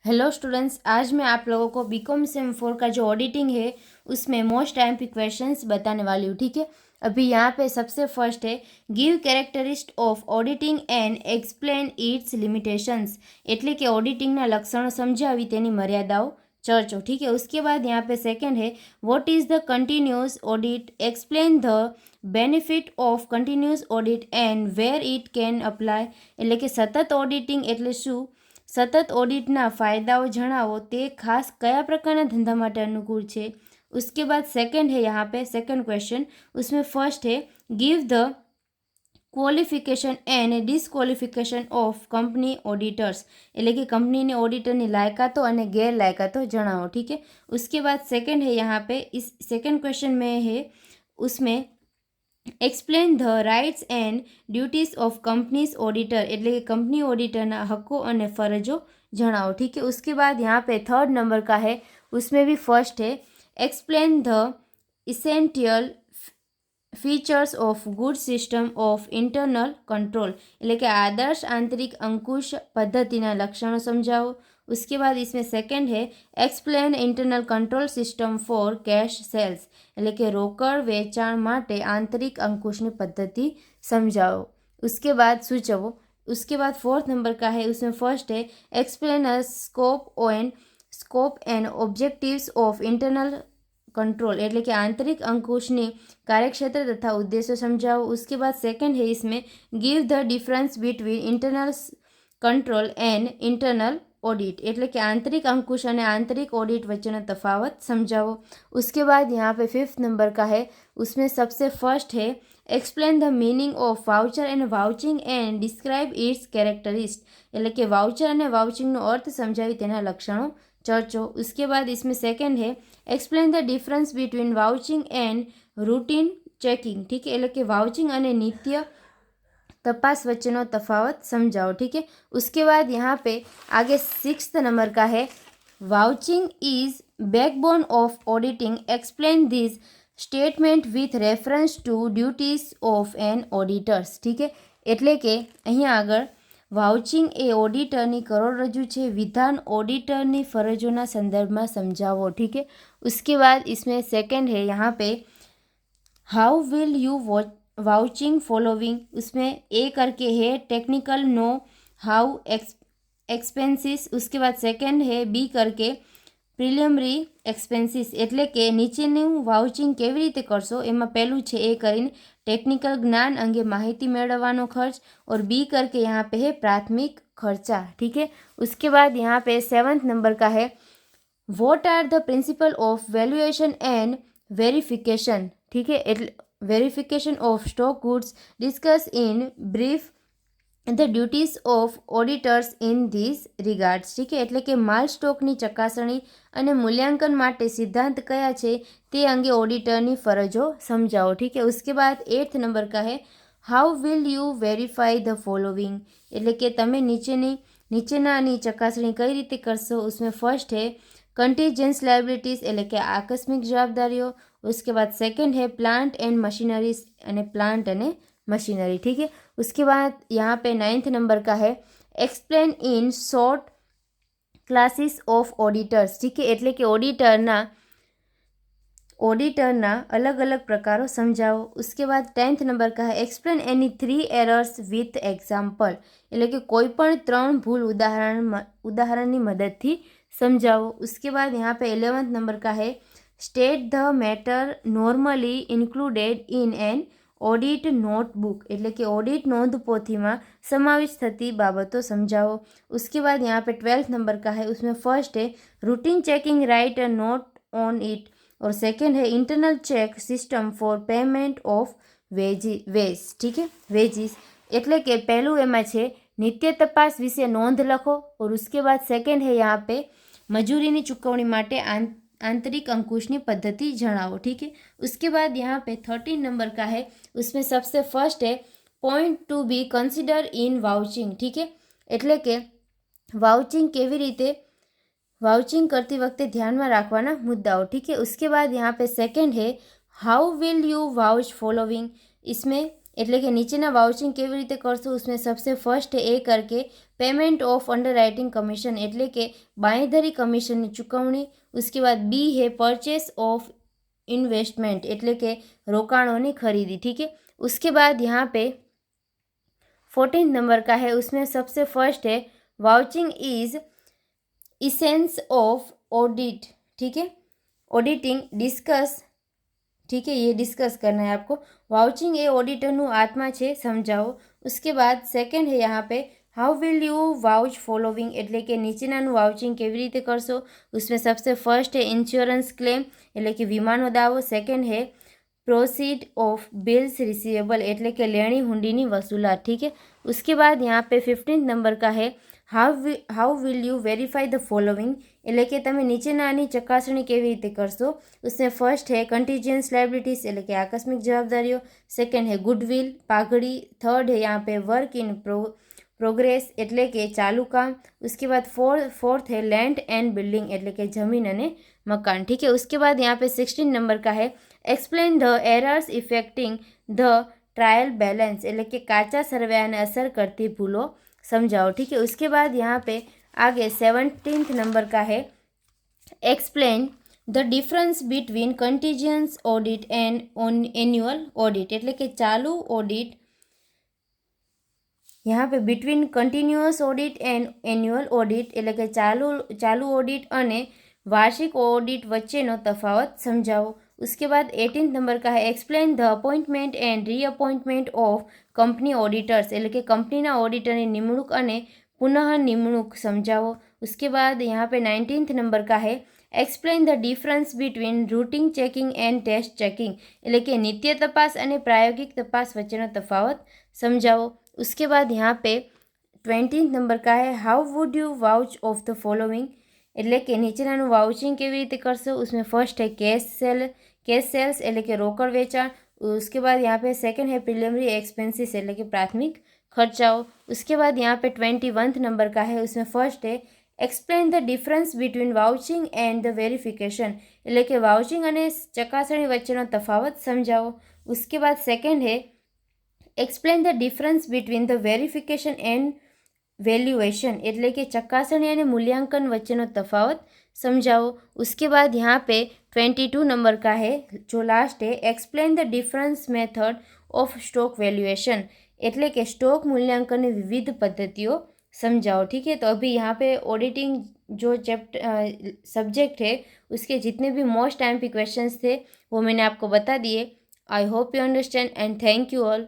Hello students, आज मैं आप लोगों को बीकॉम सेम 4 का जो ऑडिटिंग है उसमें मोस्ट आईएमपी क्वेश्चंस बताने वाली हूँ। ठीक है, अभी यहाँ पे सबसे फर्स्ट है give characteristic of auditing and explain its limitations, એટલે કે ઓડિટિંગના લક્ષણો સમજાવી તેની મર્યાદાઓ ચર્ચો। ठीक है, उसके बाद यहाँ पे सेकंड है what is the continuous audit, explain the benefit of continuous audit and where it can apply, એટલે કે સતત ઓડિટિંગ એટલે શું, सतत ऑडिटना फायदाओं जणावो, ते खास कया प्रकारना धंधा माटे अनुकूल छे। उसके बाद सेकंड है यहाँ पे सेकंड क्वेश्चन, उसमें फर्स्ट है give the qualification and disqualification of company auditors, એટલે કે કંપનીની ઓડિટરની લાયકાતો અને ગેરલાયકાતો જણાવો। ठीक है, उसके बाद सेकंड है यहाँ पे इस सेकंड क्वेश्चन में है उसमें explain the rights and duties of companies auditor, એટલે કે कंपनी ऑडिटरना हकों और फरजों जणाओ। ठीक है, उसके बाद यहाँ पे थर्ड नंबर का है, उसमें भी फर्स्ट है explain the essential features of good system of internal control, એટલે કે આદર્શ આંતરિક અંકુશ પદ્ધતિના લક્ષણો સમજાવો। उसके बाद इसमें सेकंड है explain internal control system for cash sales, એટલે કે રોકડ વેચાણ માટે આંતરિક અંકુશની પદ્ધતિ સમજાવો। उसके बाद सूचવો। उसके बाद फोर्थ नंबर का है, उसमें फर्स्ट है explain scope and objectives of internal control, એટલે કે આંતરિક અંકુશની કાર્યક્ષેત્ર તથા ઉદ્દેશો સમજાવો। उसके बाद सेकंड है इसमें give the difference between internal control and internal audit, એટલે કે આંતરિક અંકુશ અને આંતરિક ઓડિટ વચ્ચેનો તફાવત સમજાવો। उसके बाद यहाँ पे फिफ्थ नंबर का है, उसमें सबसे फर्स्ट है explain the meaning of voucher and vouching and describe its characteristic, એટલે કે વાઉચર અને વાઉચિંગનો અર્થ સમજાવી તેના લક્ષણો ચર્ચો। उसके बाद इसमें सेकंड है explain the difference between vouching and routine checking, ठीक है, એટલે કે वाउचिंग અને નિત્ય तपास वच्चेनो तफावत समझाओ। ठीक है, उसके बाद यहाँ पे आगे सिक्स्थ नंबर का है vouching is backbone of auditing, explain this statement with reference to duties of an auditors. ठीक है, એટલે કે અહીંયા આગળ વાઉચિંગ એ ઓડિટરની કરોડરજ્જુ છે, વિધાન ઓડિટરની ફરજોના સંદર્ભમાં समझाओ। ठीक है, उसके बाद इसमें सेकंड है यहाँ पे how will you vouching following, उसमें ए करके है टेक्निकल नो हाउ एक्सपेंसिस। उसके बाद सेकंड है बी करके प्रिलिमिनरी एक्सपेंसिस, એટલે કે નીચેનું વાઉચિંગ કેવી રીતે કરશો, એમાં પહેલું છે એ કરીને ટેકનિકલ જ્ઞાન અંગે માહિતી મેળવવાનો ખર્ચ, और बी करके यहाँ पे है प्राथमिक खर्चा। ठीक है, उसके बाद यहाँ पे सेवन्थ नंबर का है what are the principle of valuation and verification. ठीक है, verification of stock goods, discuss in brief the duties of auditors in this regards. ठीक है, એટલે કે માલ સ્ટોકની ચકાસણી અને મૂલ્યાંકન માટે સિદ્ધાંત કયા છે તે અંગે ઓડિટરની ફરજો સમજાવો। ठीक है, उसके बाद एट्थ नंबर का है how will you verify the following, એટલે કે તમે નીચેનાની ચકાસણી કઈ રીતે કરશો। उसमें फर्स्ट है कंटीजेंस लायबिलिटीज, એટલે કે આકસ્મિક જવાબદારીઓ। उसके बाद सेकंड है प्लांट एंड मशीनरीज, અને प्लांट અને मशीनरी। ठीक है, उसके बाद यहाँ पे नाइन्थ नंबर का है explain in short classes of auditors. ठीक है, એટલે કે ऑडिटरना अलग अलग प्रकारों समझाओ। उसके बाद टेंथ नंबर का है explain any 3 errors with example, એટલે કે કોઈ પણ 3 ભૂલ ઉદાહરણની મદદથી समझाओ। उसके बाद यहाँ पे 11th नंबर का है state the matter normally included in an audit notebook, એટલે કે ઓડિટ નોંધપોથીમાં સમાવેશ થતી બાબતો સમજાવો। उसके बाद यहाँ पे 12th नंबर का है, उसमें फर्स्ट है routine checking write a note on it, और सेकंड है internal check system for payment of wage. ठीक है, वेजीस, એટલે કે પહેલું એમાં છે નિત્ય તપાસ વિશે નોંધ લખો, और उसके बाद सेकंड है यहाँ पे મજૂરીની ચૂકવણી માટે आंतरिक अंकुशनी पद्धति जणावो। ठीक है, उसके बाद यहाँ पे 13 नंबर का है, उसमें सबसे फर्स्ट है point to be consider in vouching. ठीक है, એટલે કે वाउचिंग કેવી રીતે वाउचिंग करती वक्त ध्यान में राखवाना मुद्दाओ। ठीक है, उसके बाद यहाँ पे सेकंड है how will you vouch following, इसमें એટલે કે નીચેના વાઉચિંગ કેવી રીતે કરશો उसमें सबसे फर्स्ट है ए करके पेमेंट ऑफ अंडरराइटिंग कमीशन એટલે કે બાંયધરી કમિશનની ચૂકવણી. उसके बाद बी है परचेस ऑफ इन्वेस्टमेंट એટલે કે રોકાણોની ખરીદી. ठीक है. उसके बाद यहाँ पे 14 नंबर का है उसमें सबसे फर्स्ट है vouching is essence of audit. ठीक है. Auditing discuss. ठीक है, ये डिस्कस करना है आपको. वाउचिंग ए ऑडिटरનું આત્મા છે, સમજાવો. उसके बाद સેકન્ડ है यहाँ पे how will you vouch following એટલે કે નીચેનાનું વાઉચિંગ કેવી રીતે કરશો. उसमें सबसे फर्स्ट है इंश्योरेंस क्लेम એટલે કે વીમાનો દાવો. સેકન્ડ है प्रोसीड ऑफ बिल्स रिसीवेबल એટલે કે લેણી હુંડીની વસૂલાત. ठीक है. उसके बाद यहाँ पे 15 नंबर का है how will you verify the following એટલે કે તમે નીચેનાની ચકાસણી કેવી રીતે કરશો. उसमें फर्स्ट है कंटीजेंस लाइबिलिटीज એટલે કે આકસ્મિક જવાબદારીઓ. સેકન્ડ है ગુડવિલ પાઘડી. થર્ડ है यहाँ पे वर्क इन प्रोग्रेस એટલે કે ચાલુ કામ. उसके बाद फोर्थ है लैंड एंड बिल्डिंग એટલે કે જમીન અને મકાન. ठीक है. उसके बाद यहाँ पे 16 नंबर का है explain the errors affecting the trial balance એટલે કે કાચા સરવૈયાને અસર કરતી ભૂલો समझाओ. ठीक है. उसके बाद यहाँ पे आगे 17 नंबर का है explain the difference between continuous audit and annual audit એટલે કે ચાલુ ઓડિટ. यहाँ पे between continuous audit and annual audit એટલે કે ચાલુ ઓડિટ અને વાર્ષિક ઓડિટ વચ્ચેનો તફાવત સમજાવો. उसके बाद 18 नंबर का है explain the appointment and reappointment of company auditors એટલે કે કંપનીના ઓડિટરની નિમણૂક અને પુનઃ નિમણૂક સમજાવો. उसके बाद यहाँ पे 19th नंबर का है explain the difference between routine checking and test checking એટલે કે નિત્ય તપાસ અને પ્રાયોગિક તપાસ વચ્ચેનો તફાવત સમજાવો. उसके बाद यहाँ पे 20th नंबर का है how would you vouch of the following એટલે કે નીચેનાનું વાઉચિંગ કેવી રીતે કરશો. उसमें फर्स्ट है कैश सेल्स એટલે કે રોકડ વેચાણ. उसके बाद यहाँ पे सेकंड है प्रिलिमिनरी एक्सपेंसेस એટલે કે પ્રાથમિક ખર્ચાઓ. उसके बाद यहाँ पे 21th नंबर का है उसमें फर्स्ट है explain the difference between vouching and the verification એટલે કે વાઉચિંગ અને ચકાસણી વચ્ચેનો તફાવત સમજાવો. उसके बाद सेकंड है explain the difference between the verification and valuation એટલે કે ચકાસણી અને મૂલ્યાંકન વચ્ચેનો તફાવત समझाओ. उसके बाद यहाँ पे 22 नंबर का है जो लास्ट है explain the difference method of stock valuation એટલે કે स्टॉक मूल्यांकन की विविध पद्धतियों समझाओ. ठीक है. तो अभी यहाँ पे ऑडिटिंग जो सब्जेक्ट है उसके जितने भी मोस्ट टाइम पे क्वेश्चंस थे वो मैंने आपको बता दिए. I hope you understand and thank you all.